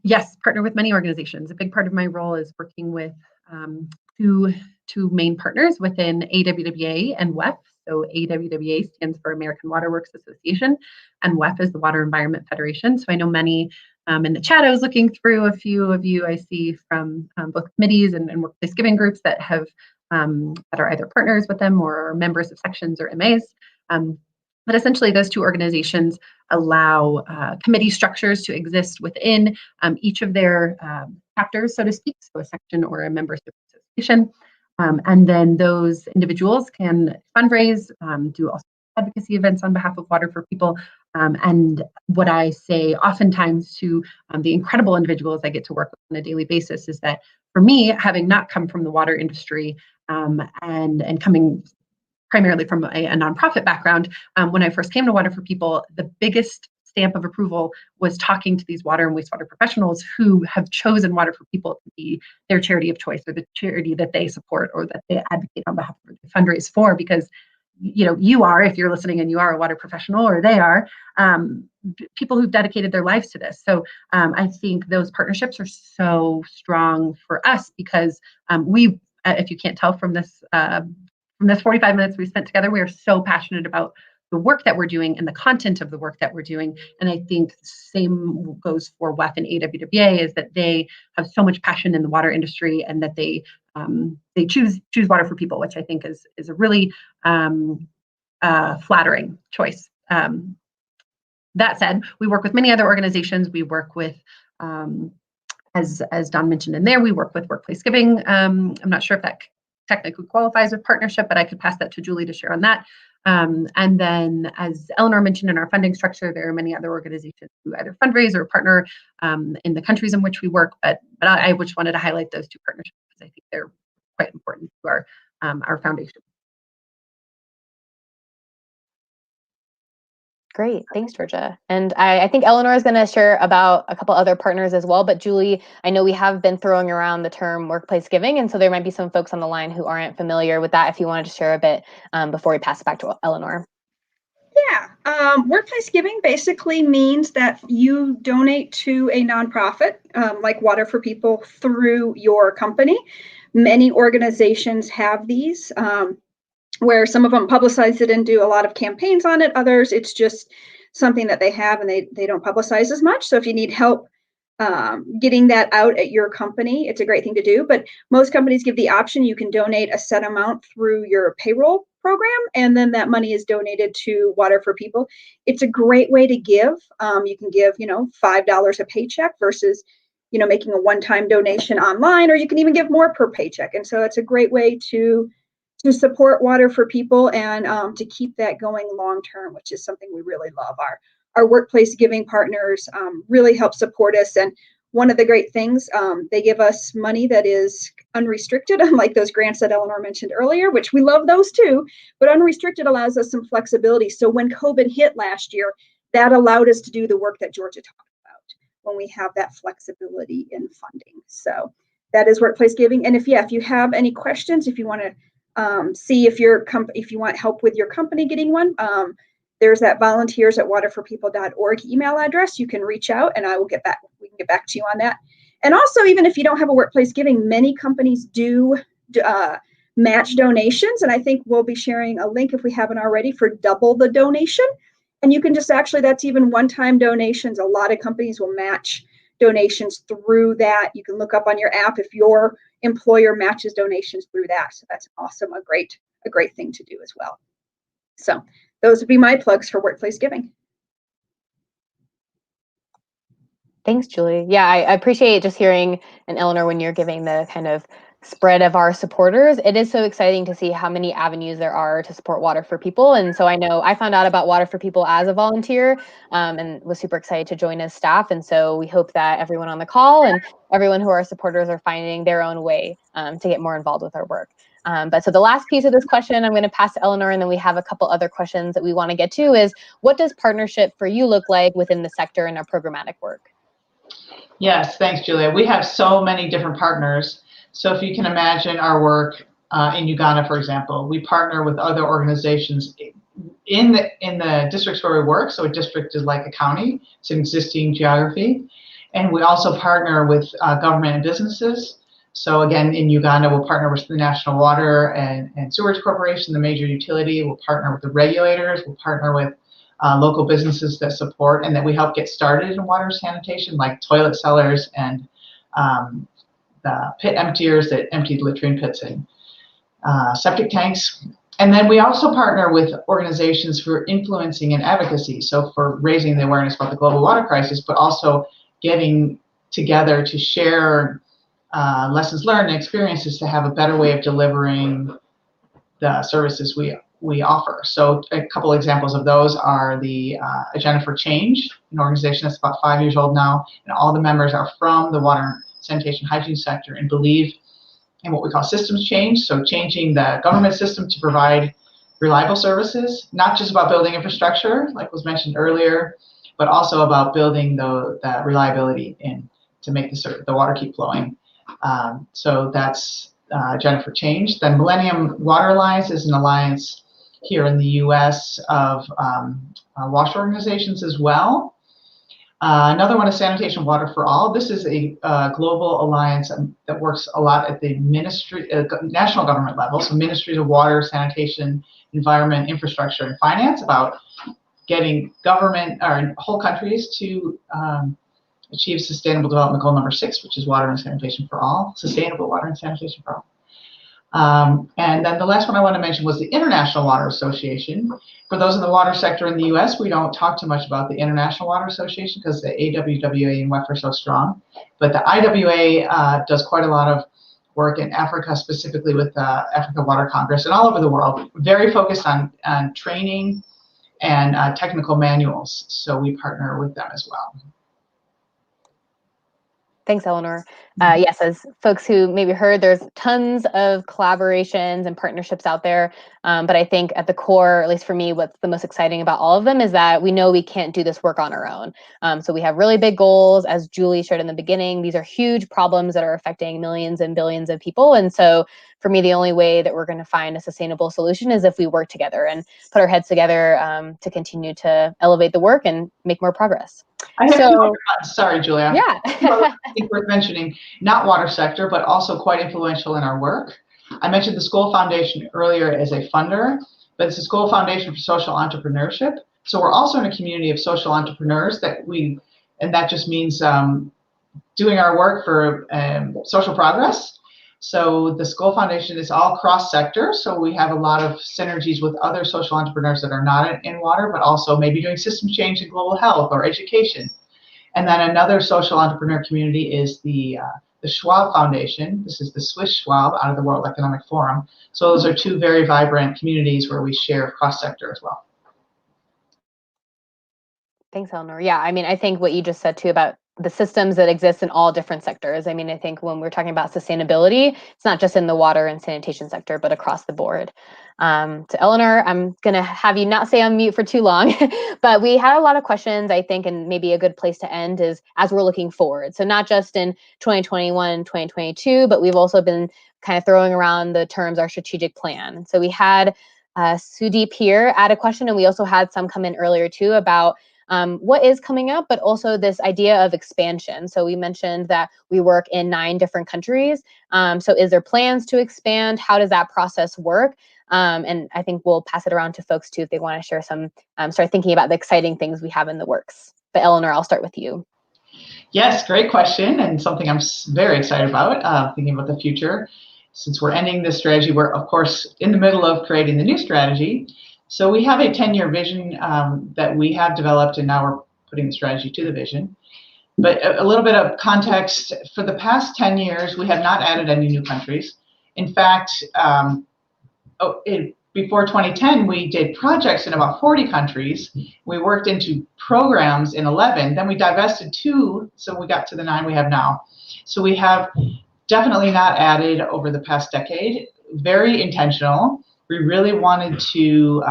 yes, partner with many organizations. A big part of my role is working with two main partners within AWWA and WEF. So AWWA stands for American Water Works Association, and WEF is the Water Environment Federation. So I know many In the chat, I was looking through a few of you I see from both committees and workplace giving groups that have that are either partners with them or members of sections or MAs. But essentially, those two organizations allow committee structures to exist within each of their chapters, so to speak, so a section or a membership association. And then those individuals can fundraise, do also advocacy events on behalf of Water for People. And what I say oftentimes to the incredible individuals I get to work with on a daily basis is that for me, having not come from the water industry and coming primarily from a nonprofit background, when I first came to Water for People, the biggest stamp of approval was talking to these water and wastewater professionals who have chosen Water for People to be their charity of choice or the charity that they support or that they advocate on behalf of the fundraise for, because you are, if you're listening and you are a water professional, or they are, people who've dedicated their lives to this. So I think those partnerships are so strong for us because we, if you can't tell from this 45 minutes we spent together, we are so passionate about the work that we're doing and the content of the work that we're doing. And I think the same goes for WEF and AWWA, is that they have so much passion in the water industry and that they choose Water for People, which I think is a really flattering choice. That said, we work with many other organizations. We work with, as Don mentioned in there, we work with Workplace Giving. I'm not sure if that technically qualifies with partnership, but I could pass that to Julie to share on that. And then, as Eleanor mentioned, in our funding structure, there are many other organizations who either fundraise or partner in the countries in which we work. But I just wanted to highlight those two partnerships because I think they're quite important to our foundation. Great. Thanks, Georgia. And I think Eleanor is going to share about a couple other partners as well. But Julie, I know we have been throwing around the term workplace giving. And so there might be some folks on the line who aren't familiar with that. If you wanted to share a bit before we pass it back to Eleanor. Yeah, workplace giving basically means that you donate to a nonprofit like Water for People through your company. Many organizations have these. Where some of them publicize it and do a lot of campaigns on it. Others, it's just something that they have and they don't publicize as much. So if you need help getting that out at your company, it's a great thing to do. But most companies give the option. You can donate a set amount through your payroll program, and then that money is donated to Water for People. It's a great way to give. You can give, $5 a paycheck versus, making a one-time donation online, or you can even give more per paycheck. And so it's a great way to support Water for People and to keep that going long term, which is something we really love. Our workplace giving partners really help support us. And one of the great things, they give us money that is unrestricted, unlike those grants that Eleanor mentioned earlier, which we love those too, but unrestricted allows us some flexibility. So when COVID hit last year, that allowed us to do the work that Georgia talked about when we have that flexibility in funding. So that is workplace giving. And if you have any questions, if you want to see if you want help with your company getting one, there's that volunteers@waterforpeople.org email address. You can reach out and we can get back to you on that. And also, even if you don't have a workplace giving, many companies do match donations. And I think we'll be sharing a link, if we haven't already, for double the donation. And you can just that's even one-time donations. A lot of companies will match donations through that. You can look up on your app if your employer matches donations through that. So that's awesome, a great thing to do as well. So those would be my plugs for workplace giving. Thanks, Julie. Yeah, I appreciate just hearing, and Eleanor, when you're giving the kind of spread of our supporters, it is so exciting to see how many avenues there are to support Water for People. And so I know I found out about Water for People as a volunteer and was super excited to join as staff. And so we hope that everyone on the call and everyone who are supporters are finding their own way to get more involved with our work. But so the last piece of this question, I'm going to pass to Eleanor, and then we have a couple other questions that we want to get to, is what does partnership for you look like within the sector and our programmatic work? Yes, thanks, Julia. We have so many different partners. So if you can imagine our work in Uganda, for example, we partner with other organizations in the districts where we work. So a district is like a county. It's an existing geography. And we also partner with government and businesses. So again, in Uganda, we'll partner with the National Water and Sewage Corporation, the major utility. We'll partner with the regulators. We'll partner with local businesses that support and that we help get started in water sanitation, like toilet sellers and the pit emptiers that emptied latrine pits and septic tanks. And then we also partner with organizations for influencing and advocacy, so for raising the awareness about the global water crisis, but also getting together to share lessons learned and experiences to have a better way of delivering the services we offer. So a couple examples of those are the Agenda for Change, an organization that's about 5 years old now, and all the members are from the water, sanitation, hygiene sector and believe in what we call systems change, so changing the government system to provide reliable services, not just about building infrastructure, like was mentioned earlier, but also about building the reliability in to make the water keep flowing. So that's Agenda for Change. Then Millennium Water Alliance is an alliance here in the U.S. of wash organizations as well. Another one is Sanitation Water for All. This is a global alliance that works a lot at the national government level, so ministries of water, sanitation, environment, infrastructure, and finance, about getting government or whole countries to achieve Sustainable Development Goal number 6, which is water and sanitation for all, sustainable water and sanitation for all. And then the last one I want to mention was the International Water Association. For those in the water sector in the U.S., we don't talk too much about the International Water Association because the AWWA and WEF are so strong. But the IWA does quite a lot of work in Africa, specifically with the Africa Water Congress and all over the world, very focused on training and technical manuals. So we partner with them as well. Thanks, Eleanor. Yes, as folks who maybe heard, there's tons of collaborations and partnerships out there. But I think at the core, at least for me, what's the most exciting about all of them is that we know we can't do this work on our own. So we have really big goals, as Julie shared in the beginning. These are huge problems that are affecting millions and billions of people. And so for me, the only way that we're going to find a sustainable solution is if we work together and put our heads together to continue to elevate the work and make more progress. Sorry, Julia. Yeah. I think worth mentioning, not water sector, but also quite influential in our work. I mentioned the Skoll Foundation earlier as a funder, but it's a Skoll Foundation for Social Entrepreneurship. So we're also in a community of social entrepreneurs and that just means doing our work for social progress. So the Skoll Foundation is all cross-sector, so we have a lot of synergies with other social entrepreneurs that are not in water, but also maybe doing system change in global health or education. And then another social entrepreneur community is the Schwab Foundation. This is the Swiss Schwab out of the World Economic Forum. So those are two very vibrant communities where we share cross-sector as well. Thanks, Eleanor. Yeah, I mean, I think what you just said too about the systems that exist in all different sectors. I mean, I think when we're talking about sustainability, it's not just in the water and sanitation sector, but across the board. To Eleanor, I'm going to have you not stay on mute for too long, but we had a lot of questions, I think, and maybe a good place to end is as we're looking forward. So not just in 2021, 2022, but we've also been kind of throwing around the terms our strategic plan. So we had Sudeep here add a question, and we also had some come in earlier too about what is coming up, but also this idea of expansion. So we mentioned that we work in 9 different countries. So is there plans to expand? How does that process work? And I think we'll pass it around to folks too if they want to share some, start thinking about the exciting things we have in the works. But Eleanor, I'll start with you. Yes, great question, and something I'm very excited about, thinking about the future. Since we're ending this strategy, we're of course in the middle of creating the new strategy. So we have a 10-year vision that we have developed, and now we're putting the strategy to the vision. But a little bit of context, for the past 10 years, we have not added any new countries. In fact, before 2010, we did projects in about 40 countries. We worked into programs in 11, then we divested 2, so we got to the 9 we have now. So we have definitely not added over the past decade, very intentional. We really wanted to,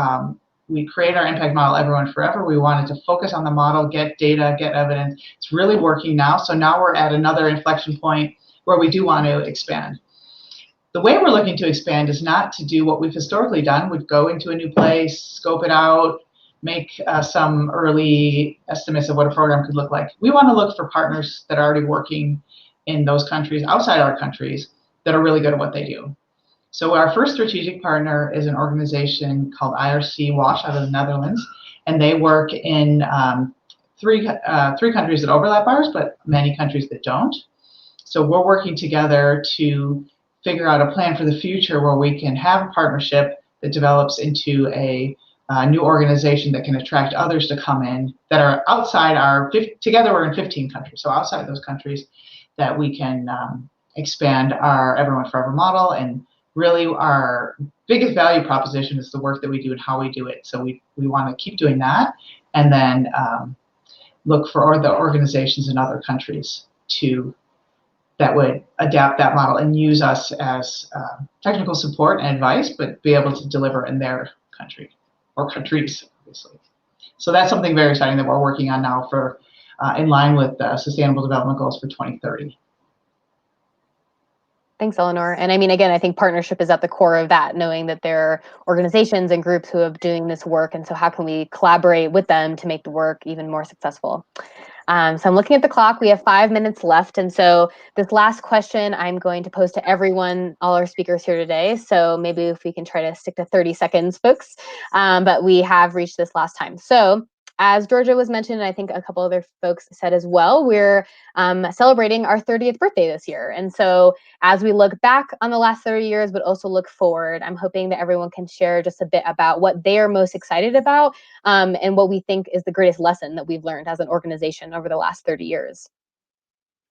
we create our impact model, Everyone Forever. We wanted to focus on the model, get data, get evidence. It's really working now. So now we're at another inflection point where we do want to expand. The way we're looking to expand is not to do what we've historically done. We'd go into a new place, scope it out, make some early estimates of what a program could look like. We want to look for partners that are already working in those countries, outside our countries, that are really good at what they do. So our first strategic partner is an organization called IRC Wash out of the Netherlands. and they work in three countries that overlap ours, but many countries that don't. So we're working together to figure out a plan for the future where we can have a partnership that develops into a new organization that can attract others to come in that are outside our, together we're in 15 countries, so outside those countries, that we can expand our Everyone Forever model. And really our biggest value proposition is the work that we do and how we do it. So we want to keep doing that, and then look for the organizations in other countries that would adapt that model and use us as technical support and advice, but be able to deliver in their country or countries, obviously. So that's something very exciting that we're working on now for in line with Sustainable Development Goals for 2030. Thanks, Eleanor. And I mean, again, I think partnership is at the core of that, knowing that there are organizations and groups who are doing this work. And so how can we collaborate with them to make the work even more successful? So I'm looking at the clock. We have 5 minutes left. And so this last question I'm going to pose to everyone, all our speakers here today. So maybe if we can try to stick to 30 seconds, folks. But we have reached this last time. So as Georgia was mentioned, and I think a couple other folks said as well, we're celebrating our 30th birthday this year. And so as we look back on the last 30 years, but also look forward, I'm hoping that everyone can share just a bit about what they are most excited about and what we think is the greatest lesson that we've learned as an organization over the last 30 years.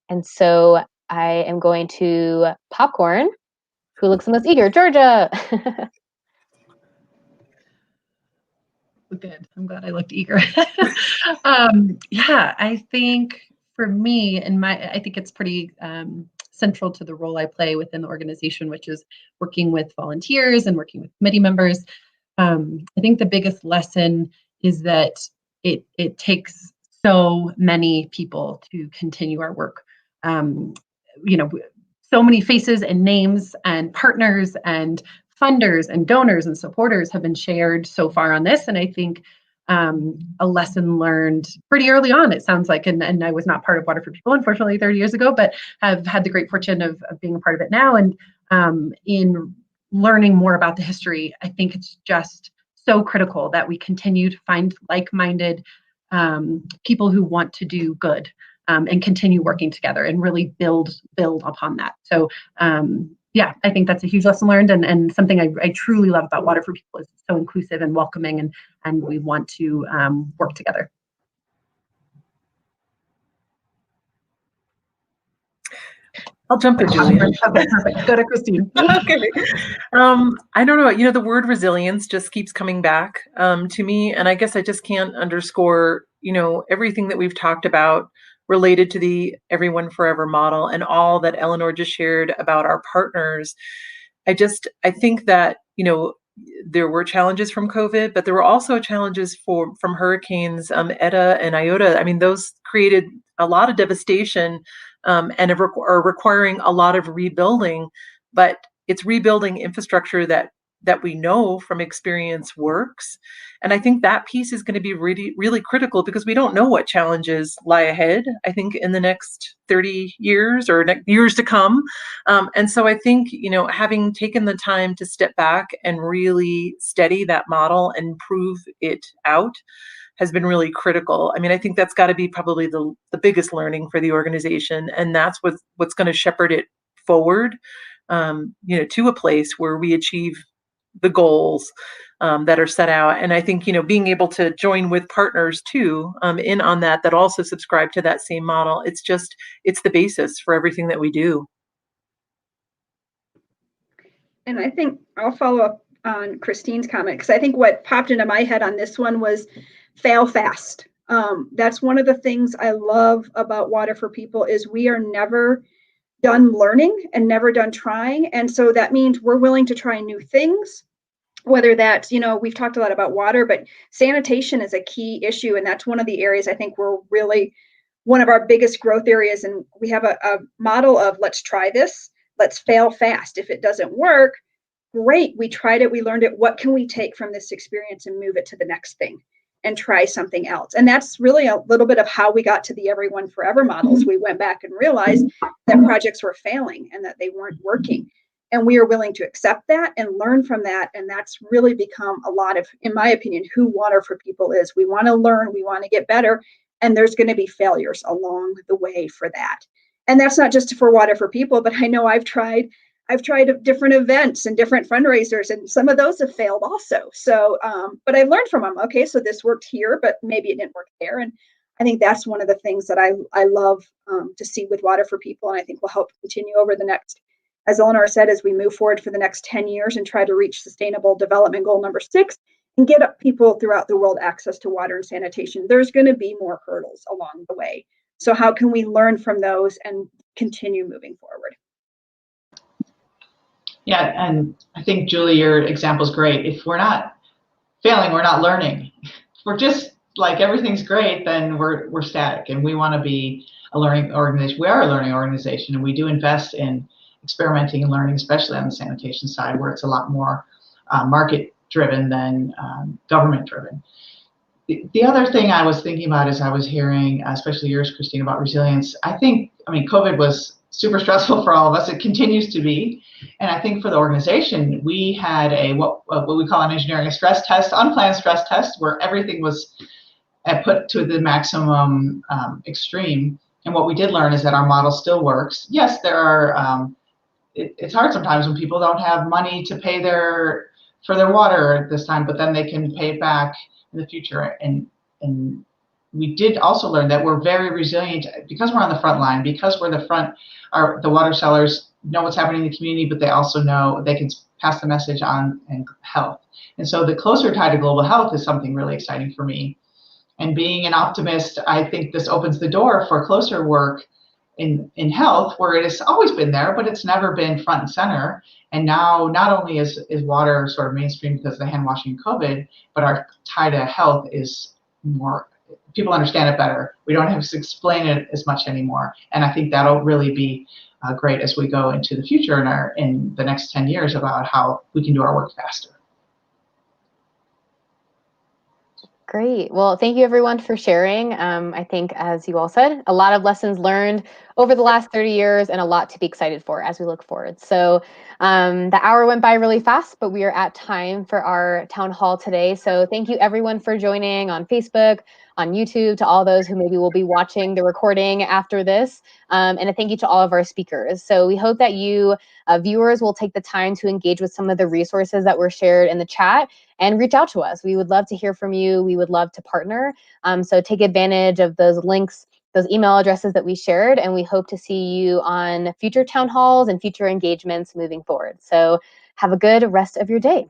And so I am going to popcorn. Who looks the most eager? Georgia. Good. I'm glad I looked eager. Yeah, I think for me, I think it's pretty central to the role I play within the organization, which is working with volunteers and working with committee members. I think the biggest lesson is that it takes so many people to continue our work. So many faces and names and partners and funders and donors and supporters have been shared so far on this. And I think a lesson learned pretty early on, it sounds like, and I was not part of Water for People, unfortunately, 30 years ago, but have had the great fortune of being a part of it now. And in learning more about the history, I think it's just so critical that we continue to find like-minded people who want to do good and continue working together and really build upon that. So yeah, I think that's a huge lesson learned, and something I truly love about Water for People is it's so inclusive and welcoming, and we want to work together. I'll jump in, Julia. Okay, perfect. Go to Christine. Okay. I don't know, the word resilience just keeps coming back to me. And I guess I just can't underscore, everything that we've talked about related to the Everyone Forever model and all that Eleanor just shared about our partners. I think that, there were challenges from COVID, but there were also challenges from hurricanes, Eta and Iota. I mean, those created a lot of devastation and are requiring a lot of rebuilding, but it's rebuilding infrastructure that we know from experience works. And I think that piece is going to be really, really critical because we don't know what challenges lie ahead, I think, in the next 30 years or years to come. And so I think, having taken the time to step back and really study that model and prove it out has been really critical. I mean, I think that's got to be probably the biggest learning for the organization. And that's what's going to shepherd it forward, to a place where we achieve the goals that are set out. And I think, being able to join with partners too, in on that also subscribe to that same model. It's the basis for everything that we do. And I think I'll follow up on Christine's comment, because I think what popped into my head on this one was fail fast. That's one of the things I love about Water for People is we are never done learning and never done trying. And so that means we're willing to try new things, whether that's, we've talked a lot about water, but sanitation is a key issue. And that's one of the areas I think we're really one of our biggest growth areas. And we have a model of let's try this, let's fail fast. If it doesn't work, great, we tried it, we learned it. What can we take from this experience and move it to the next thing and try something else? And that's really a little bit of how we got to the Everyone Forever models. We went back and realized that projects were failing and that they weren't working. And we are willing to accept that and learn from that. And that's really become a lot of, in my opinion, who Water for People is. We want to learn, we want to get better, and there's going to be failures along the way for that. And that's not just for Water for People, but I know I've tried different events and different fundraisers, and some of those have failed also. So, but I've learned from them. Okay, so this worked here, but maybe it didn't work there. And I think that's one of the things that I love to see with Water for People, and I think will help continue over the next, as Eleanor said, as we move forward for the next 10 years and try to reach Sustainable Development Goal number 6 and get people throughout the world access to water and sanitation. There's going to be more hurdles along the way. So how can we learn from those and continue moving forward? Yeah, and I think, Julie, your example is great. If we're not failing, we're not learning. If we're just like everything's great, then we're static, and we want to be a learning organization. We are a learning organization, and we do invest in experimenting and learning, especially on the sanitation side, where it's a lot more market-driven than government-driven. The other thing I was thinking about as I was hearing, especially yours, Christine, about resilience, I mean, COVID was super stressful for all of us. It continues to be. And I think for the organization, we had what we call in engineering a stress test, unplanned stress test, where everything was put to the maximum extreme. And what we did learn is that our model still works. Yes, there are, it's hard sometimes when people don't have money to pay for their water at this time, but then they can pay it back in the future. And we did also learn that we're very resilient because we're on the front line, because we're the front, the water sellers know what's happening in the community, but they also know they can pass the message on and health. And so the closer tie to global health is something really exciting for me. And being an optimist, I think this opens the door for closer work in health, where it has always been there, but it's never been front and center. And now not only is water sort of mainstream because of the hand washing COVID, but our tie to health is more, people understand it better. We don't have to explain it as much anymore. And I think that'll really be great as we go into the future in the next 10 years about how we can do our work faster. Great. Well, thank you everyone for sharing. I think, as you all said, a lot of lessons learned over the last 30 years and a lot to be excited for as we look forward. So the hour went by really fast, but we are at time for our town hall today. So thank you everyone for joining on Facebook, on YouTube, to all those who maybe will be watching the recording after this. And a thank you to all of our speakers. So we hope that you viewers will take the time to engage with some of the resources that were shared in the chat and reach out to us. We would love to hear from you. We would love to partner. So take advantage of those links, those email addresses that we shared, and we hope to see you on future town halls and future engagements moving forward. So have a good rest of your day.